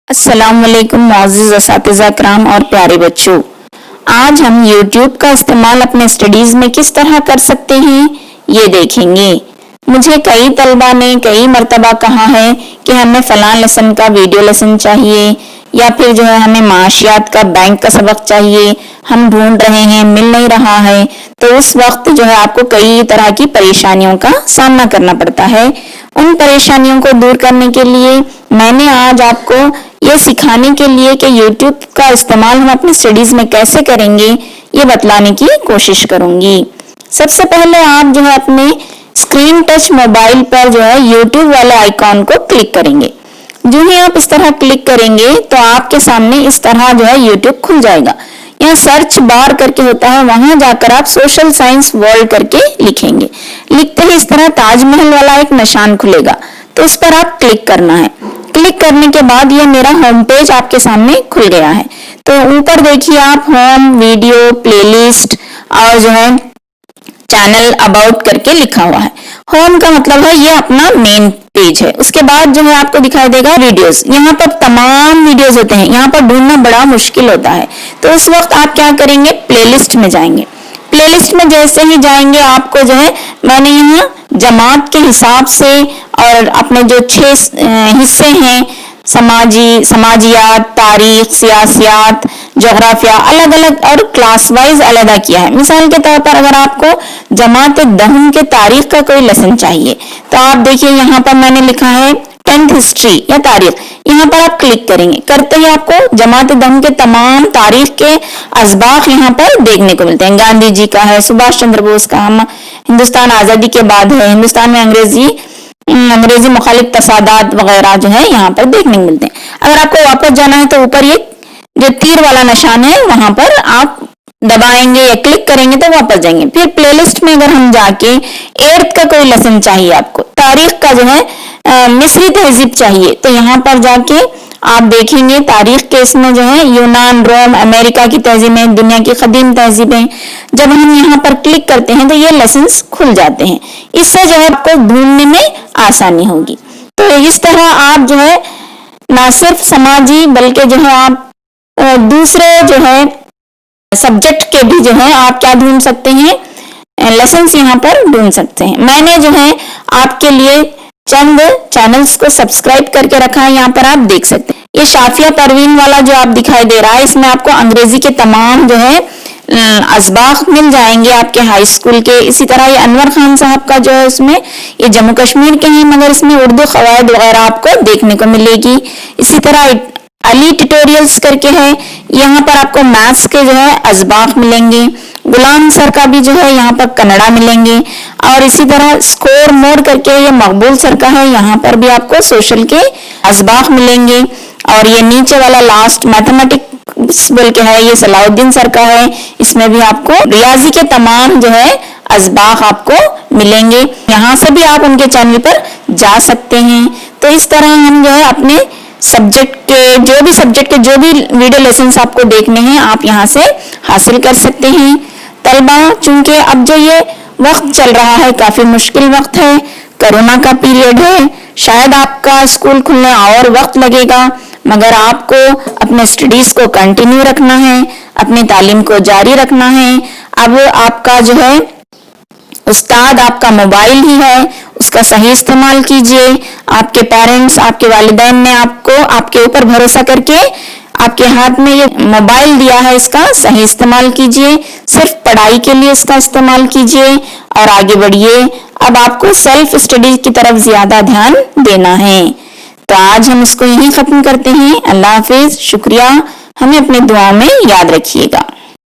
अस्सलाम वालेकुम मोअज़्ज़िज़ असातिज़ा किराम और प्यारे बच्चों, आज हम YouTube का इस्तेमाल अपने स्टडीज में किस तरह कर सकते हैं ये देखेंगे। मुझे कई तलबा ने कई मरतबा कहा है कि हमें फलां लेसन का वीडियो लेसन चाहिए या फिर जो है हमें माशियात का बैंक का सबक चाहिए, हम ढूंढ रहे हैं मिल नहीं रहा है। तो उस वक्त जो है आपको कई तरह की परेशानियों का सामना करना पड़ता है। उन परेशानियों को दूर करने के लिए मैंने आज आपको ये सिखाने के लिए कि YouTube का इस्तेमाल हम अपनी स्टडीज में कैसे करेंगे ये बतलाने की कोशिश करूंगी। सबसे पहले आप जो है अपने स्क्रीन टच मोबाइल पर जो है YouTube वाले आइकॉन को क्लिक करेंगे। जो ही आप इस तरह क्लिक करेंगे तो आपके सामने इस तरह जो है YouTube खुल जाएगा। यहाँ सर्च बार करके होता है, वहां जाकर आप सोशल साइंस वर्ल्ड करके लिखेंगे। लिखते ही इस तरह ताजमहल वाला एक निशान खुलेगा, तो उस पर आप क्लिक करना है। क्लिक करने के बाद ये मेरा होम पेज आपके सामने खुल गया है। तो ऊपर देखिए आप होम, वीडियो, प्लेलिस्ट और जो है चैनल अबाउट करके लिखा हुआ है। होम का मतलब है ये अपना मेन पेज है। उसके बाद जो है आपको दिखाई देगा वीडियोस। यहाँ पर तमाम वीडियोस होते हैं, यहाँ पर ढूंढना बड़ा मुश्किल होता है। तो उस वक्त आप क्या करेंगे, प्लेलिस्ट में जाएंगे। प्लेलिस्ट में जैसे ही जाएंगे आपको जो है मैंने यहाँ जमात के हिसाब से और अपने जो 6 हिस्से हैं, समाजियात, तारीख, सियासियात, जोग्राफिया, अलग अलग और क्लास वाइज अलग किया है। मिसाल के तौर पर अगर आपको जमात दहम के तारीख का कोई लेसन चाहिए तो आप देखिए यहाँ पर मैंने लिखा है 10th हिस्ट्री या तारीख। यहाँ पर आप क्लिक करेंगे, करते ही आपको जमात दहम के तमाम तारीख के असबाक यहाँ पर देखने को मिलते हैं। गांधी जी का है, सुभाष चंद्र बोस का, हम हिंदुस्तान आजादी के बाद है, हिंदुस्तान में अंग्रेजी मुखालिफ तसादात वगैरह जो है यहाँ पर देखने को मिलते हैं। अगर आपको वापस जाना है तो ऊपर ये जो तीर वाला निशान है वहां पर आप दबाएंगे या क्लिक करेंगे तो वापस जाएंगे। फिर प्लेलिस्ट में अगर हम जाके 8th का कोई लेसन चाहिए, आपको तारीख का जो है मिस्री तहजीब चाहिए, तो यहाँ पर जाके आप देखेंगे तारीख के इसमें जो है यूनान, रोम, अमेरिका की तहजीबें, दुनिया की कदीम तहजीबें। जब हम यहाँ पर क्लिक करते हैं तो ये लेसन्स खुल जाते हैं। इससे जो है आपको ढूंढने में आसानी होगी। तो इस तरह आप जो है ना सिर्फ समाजी बल्कि जो है आप दूसरे जो है सब्जेक्ट के भी जो है आप क्या ढूंढ सकते हैं, लेसन्स यहाँ पर ढूंढ सकते हैं। मैंने जो है आपके लिए चंद चैनल्स को सब्सक्राइब करके रखा है, यहाँ पर आप देख सकते हैं। ये शाफिया परवीन वाला जो आप दिखाई दे रहा है, इसमें आपको अंग्रेजी के तमाम जो है असबाक मिल जाएंगे आपके हाई स्कूल के। इसी तरह ये अनवर खान साहब का जो है इसमें ये जम्मू कश्मीर के हैं मगर इसमें उर्दू कवायद वगैरह आपको देखने को मिलेगी। इसी तरह अली ट्यूटोरियल्स करके है, यहाँ पर आपको मैथ्स के जो है असबाक मिलेंगे। गुलाम सर का भी जो है यहाँ पर कन्नड़ा मिलेंगे। और इसी तरह स्कोर मोड करके ये मकबूल सर का है, यहाँ पर भी आपको सोशल के असबाक मिलेंगे। और ये नीचे वाला लास्ट मैथमेटिक्स बोल के है, ये सलाउद्दीन सर का है, इसमें भी आपको रियाजी के तमाम जो है असबाक आपको मिलेंगे। यहाँ से भी आप उनके चैनल पर जा सकते हैं। तो इस तरह हम जो है अपने सब्जेक्ट के जो भी वीडियो लेसन्स आपको देखने हैं आप यहाँ से हासिल कर सकते हैं। तलबा चूंकि अब जो ये वक्त चल रहा है काफी मुश्किल वक्त है, कोरोना का पीरियड है, शायद आपका स्कूल खुलने और वक्त लगेगा, मगर आपको अपने स्टडीज को कंटिन्यू रखना है, अपनी तालीम को जारी रखना है। अब आपका जो है उस्ताद आपका मोबाइल ही है, उसका सही इस्तेमाल कीजिए। आपके पेरेंट्स, आपके वालिदैन ने आपको आपके ऊपर भरोसा करके आपके हाथ में ये मोबाइल दिया है, इसका सही इस्तेमाल कीजिए। सिर्फ पढ़ाई के लिए इसका इस्तेमाल कीजिए और आगे बढ़िए। अब आपको सेल्फ स्टडी की तरफ ज्यादा ध्यान देना है। तो आज हम इसको यहीं खत्म करते हैं। अल्लाह हाफिज, शुक्रिया, हमें अपनी दुआ में याद रखिएगा।